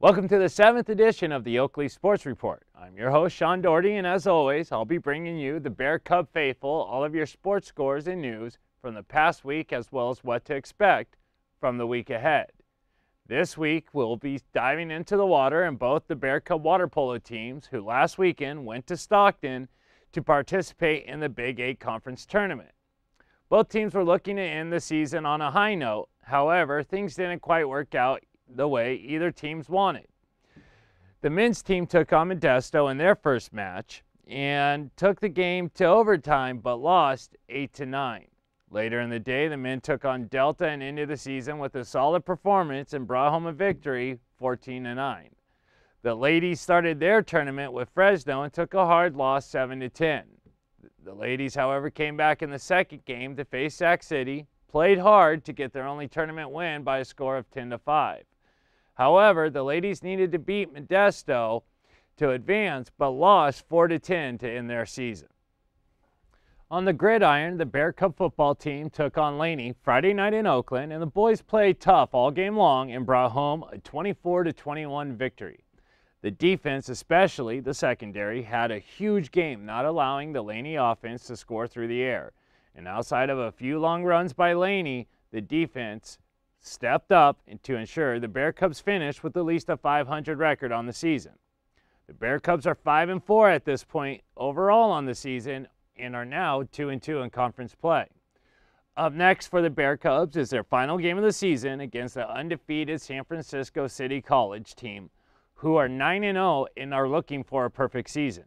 Welcome to the 7th edition of the Oakley Sports Report. I'm your host, Sean Doherty, and as always, I'll be bringing you, the Bear Cub faithful, all of your sports scores and news from the past week as well as what to expect from the week ahead. This week, we'll be diving into the water and both the Bear Cub water polo teams who last weekend went to Stockton to participate in the Big 8 Conference Tournament. Both teams were looking to end the season on a high note. However, things didn't quite work out the way either teams wanted. The men's team took on Modesto in their first match and took the game to overtime but lost 8-9. Later in the day, the men took on Delta and ended the season with a solid performance and brought home a victory 14-9. The ladies started their tournament with Fresno and took a hard loss 7-10. The ladies, however, came back in the second game to face Sac City, played hard to get their only tournament win by a score of 10-5. However, the ladies needed to beat Modesto to advance, but lost 4-10 to end their season. On the gridiron, the Bear Cub football team took on Laney Friday night in Oakland, and the boys played tough all game long and brought home a 24-21 victory. The defense, especially the secondary, had a huge game, not allowing the Laney offense to score through the air. And outside of a few long runs by Laney, the defense stepped up to ensure the Bear Cubs finished with at least a .500 record on the season. The Bear Cubs are 5-4 at this point overall on the season and are now 2-2 in conference play. Up next for the Bear Cubs is their final game of the season against the undefeated San Francisco City College team, who are 9-0 and are looking for a perfect season.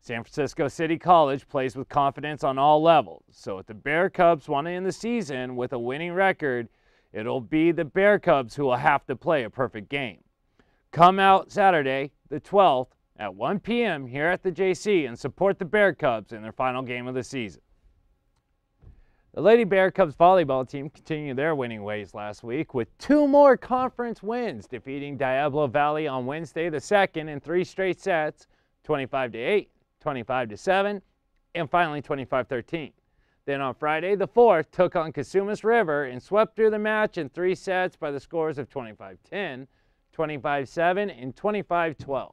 San Francisco City College plays with confidence on all levels, so if the Bear Cubs want to end the season with a winning record, it'll be the Bear Cubs who will have to play a perfect game. Come out Saturday, the 12th, at 1 p.m. here at the JC and support the Bear Cubs in their final game of the season. The Lady Bear Cubs volleyball team continued their winning ways last week with 2 more conference wins, defeating Diablo Valley on Wednesday the 2nd in 3 straight sets, 25-8, 25-7, and finally 25-13. Then on Friday, the 4th, took on Casumas River and swept through the match in 3 sets by the scores of 25-10, 25-7, and 25-12.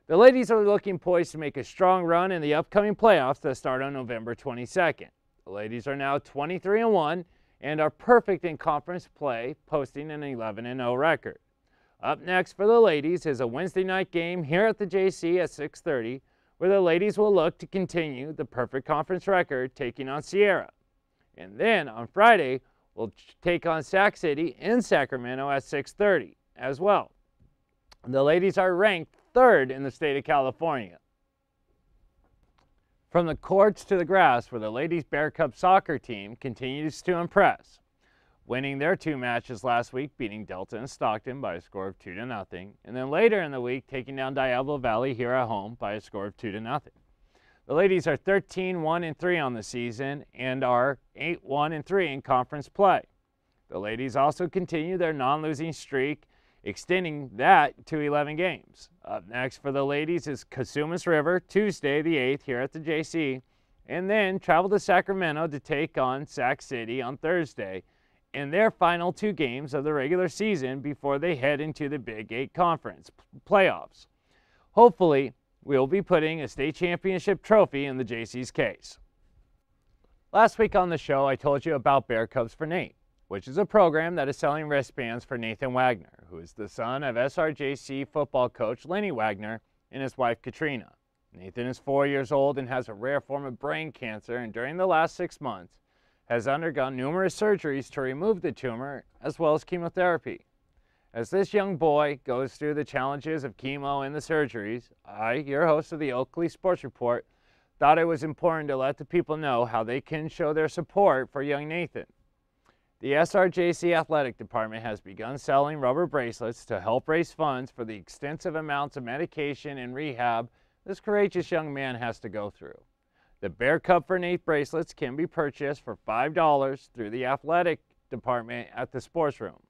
The ladies are looking poised to make a strong run in the upcoming playoffs that start on November 22nd. The ladies are now 23-1 and are perfect in conference play, posting an 11-0 record. Up next for the ladies is a Wednesday night game here at the JC at 6:30, where the ladies will look to continue the perfect conference record, taking on Sierra. And then on Friday, we'll take on Sac City in Sacramento at 6:30 as well. The ladies are ranked 3rd in the state of California. From the courts to the grass, where the ladies Bear Cub soccer team continues to impress, winning their 2 matches last week, beating Delta and Stockton by a score of 2-0, and then later in the week taking down Diablo Valley here at home by a score of 2-0. The ladies are 13-1-3 on the season and are 8-1-3 in conference play. The ladies also continue their non-losing streak, extending that to 11 games. Up next for the ladies is Casumas River, Tuesday the 8th here at the JC, and then travel to Sacramento to take on Sac City on Thursday in their final 2 games of the regular season before they head into the Big 8 Conference playoffs. Hopefully, we'll be putting a state championship trophy in the JC's case. Last week on the show, I told you about Bear Cubs for Nate, which is a program that is selling wristbands for Nathan Wagner, who is the son of SRJC football coach Lenny Wagner and his wife Katrina. Nathan is 4 years old and has a rare form of brain cancer, and during the last 6 months, has undergone numerous surgeries to remove the tumor as well as chemotherapy. As this young boy goes through the challenges of chemo and the surgeries, I, your host of the Oakley Sports Report, thought it was important to let the people know how they can show their support for young Nathan. The SRJC Athletic Department has begun selling rubber bracelets to help raise funds for the extensive amounts of medication and rehab this courageous young man has to go through. The Bear Cub for Nate bracelets can be purchased for $5 through the athletic department at the sports room.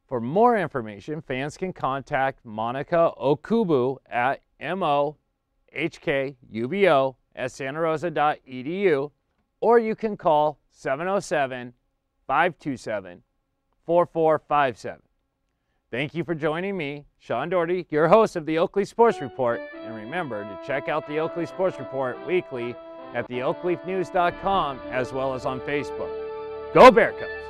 For more information, fans can contact Monica Okubu at mohkubo@santarosa.edu, or you can call 707-527-4457. Thank you for joining me, Sean Doherty, your host of the Oak Leaf Sports Report. And remember to check out the Oak Leaf Sports Report weekly at theoakleafnews.com as well as on Facebook. Go Bear Cubs!